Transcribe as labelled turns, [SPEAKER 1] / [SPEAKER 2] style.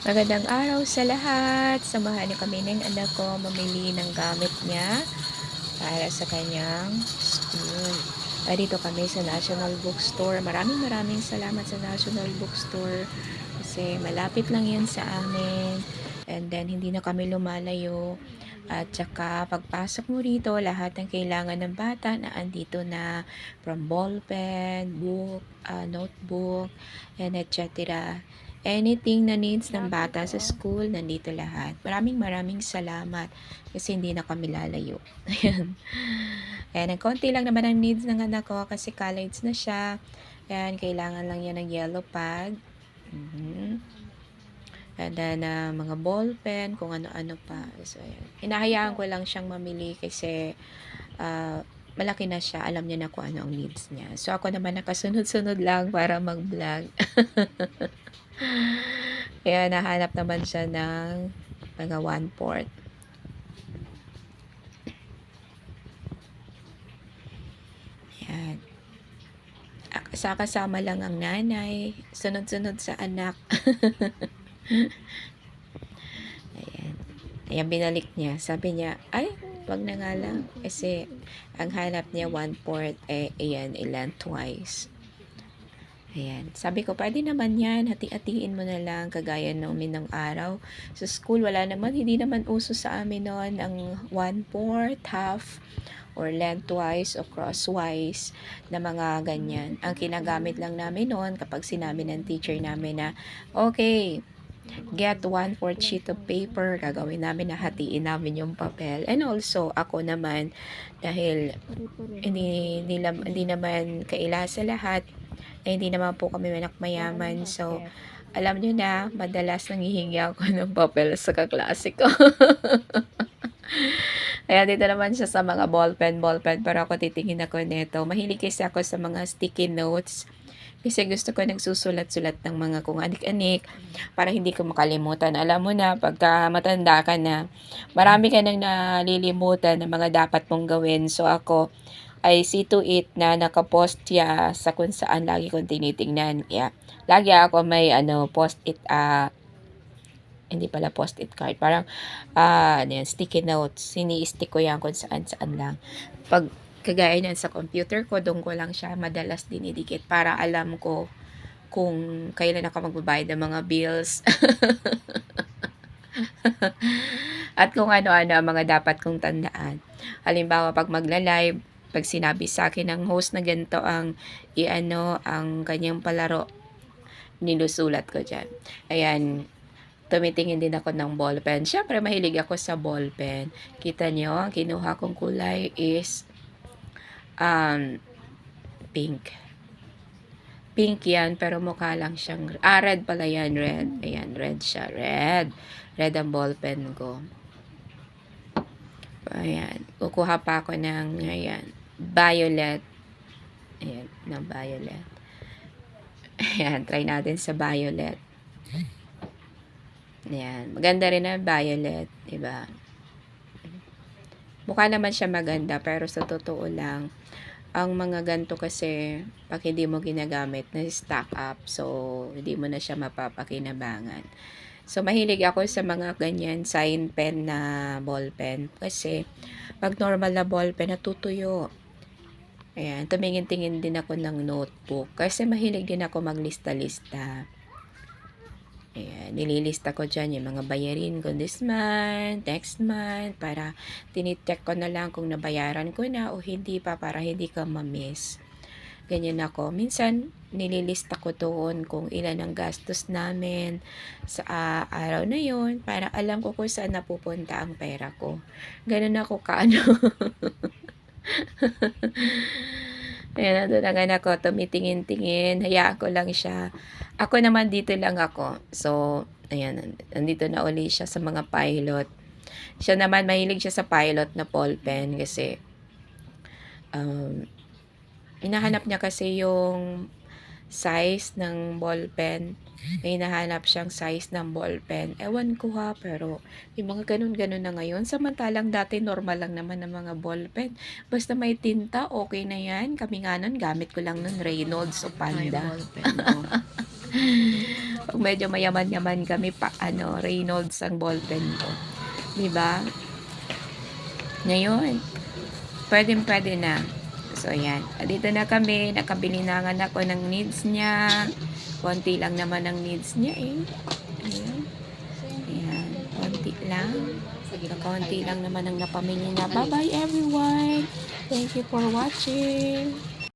[SPEAKER 1] Magandang araw sa lahat. Samahan niyo kami ng anak ko mamili ng gamit niya para sa kanyang school. Dito kami sa National Bookstore. Maraming salamat sa National Bookstore kasi malapit lang yan sa amin. And then, hindi na kami lumalayo. At saka, pagpasok mo rito, lahat ng kailangan ng bata na andito na, from ballpen, book, notebook, and etc. Anything na needs ng bata sa school, nandito lahat. Maraming salamat kasi hindi na kami lalayo. Ayan. Ayan, ang konti lang naman ang needs ng anak ko kasi college na siya. Ayan, kailangan lang niya ng yellow pad. And then, mga ball pen, kung ano-ano pa. So, ayan. Hinahayaan ko lang siyang mamili kasi malaki na siya. Alam niya na kung ano ang needs niya. So, ako naman nakasunod-sunod lang para mag-vlog. Kaya nahanap naman siya ng mga 1/4. Ayan. Sa kasama lang ang nanay. Sunod-sunod sa anak. Ayan. Ayan, binalik niya. Sabi niya, ay, wag na nga lang. Kasi, ang hanap niya 1/4, ayan, ilan, twice. Ayan. Sabi ko, pwede naman yan. Hati-hatiin mo na lang, kagaya namin ng araw. Sa school, wala naman, hindi naman uso sa amin noon ang 1/4, half, or lengthwise o crosswise na mga ganyan. Ang kinagamit lang namin noon kapag sinabi ng teacher namin na, okay, get 1/4 sheet of paper, gagawin namin na hatiin namin yung papel. And also, ako naman, dahil hindi naman kaila sa lahat, hindi naman po kami anak mayaman. So, alam nyo na, madalas nanghihingi ako ng papel sa kaklase ko. Kaya dito naman siya sa mga ballpen, pero ako titingin ako nito. Mahilig kasi ako sa mga sticky notes. Kasi gusto ko nagsusulat-sulat ng mga kung anik-anik para hindi ko makalimutan. Alam mo na, pagka matanda ka na, marami ka nang nalilimutan ng mga dapat mong gawin. So ako, I see to it na nakapost siya sa kung saan lagi kong tinitingnan. Yeah. Lagi ako may post-it, hindi pala post-it card. Parang, sticky notes. Sini-stick ko yan kung saan-saan lang. Pag kagaya niyan sa computer ko, doon ko lang siya madalas dinidikit para alam ko kung kailan ako magbabayad ng mga bills. At kung ano-ano ang mga dapat kong tandaan. Halimbawa, pag magla-live, pag sinabi sa akin ng host na ganito ang ang kanyang palaro, nilusulat ko dyan. Ayan, tumitingin din ako ng ballpen. Siyempre, mahilig ako sa ballpen. Kita nyo, ang kinuha kong kulay is pink. Pink yan, pero mukha lang siyang, red pala yan, red. Ayan, red siya, red. Red ang ballpen ko. Ayan, kukuha pa ako ng, ayan, violet. Ayan, ng violet. Ayan, try natin sa violet. Ayan, maganda rin ang violet, diba? Mukha naman siya maganda, pero sa totoo lang, ang mga ganto kasi, pag hindi mo ginagamit, na-stack up. So, hindi mo na siya mapapakinabangan. So, mahilig ako sa mga ganyan sign pen na ball pen. Kasi, pag normal na ball pen, natutuyo. Ayan, tumingin-tingin din ako ng notebook. Kasi mahilig din ako maglista-lista. Ayan, nililista ko dyan yung mga bayarin ko this month, next month, para tinicheck ko na lang kung nabayaran ko na o hindi pa, para hindi ka ma-miss. Ganyan ako. Minsan, nililista ko doon kung ilan ang gastos namin sa araw na yon para alam ko kung saan napupunta ang pera ko. Ganun ako kaano. Ayan, nandun ang anak ko, tumitingin-tingin, hayaan ko lang siya. Ako naman, dito lang ako. So, ayan, nandito na uli siya sa mga pilot. Siya naman, mahilig siya sa pilot na ballpen kasi hinahanap niya kasi yung size ng ballpen. May hinahanap siyang size ng ballpen. Ewan ko ha, pero yung mga ganun-ganun na ngayon. Samantalang dati normal lang naman ng mga ballpen. Basta may tinta, okay na yan. Kami nga nun, gamit ko lang nun Reynolds o Panda. Pag medyo mayaman-yaman kami, Reynolds ang ballpen ko. 'Di ba? Ngayon, pwedeng-pwede na. So, ayan. Dito na kami. Nakabili na ang anak ko ng needs niya. Konti lang naman ang needs niya eh. Ayan. Ayan. Konti lang. Konti lang naman ang napamili niya. Bye-bye everyone. Thank you for watching.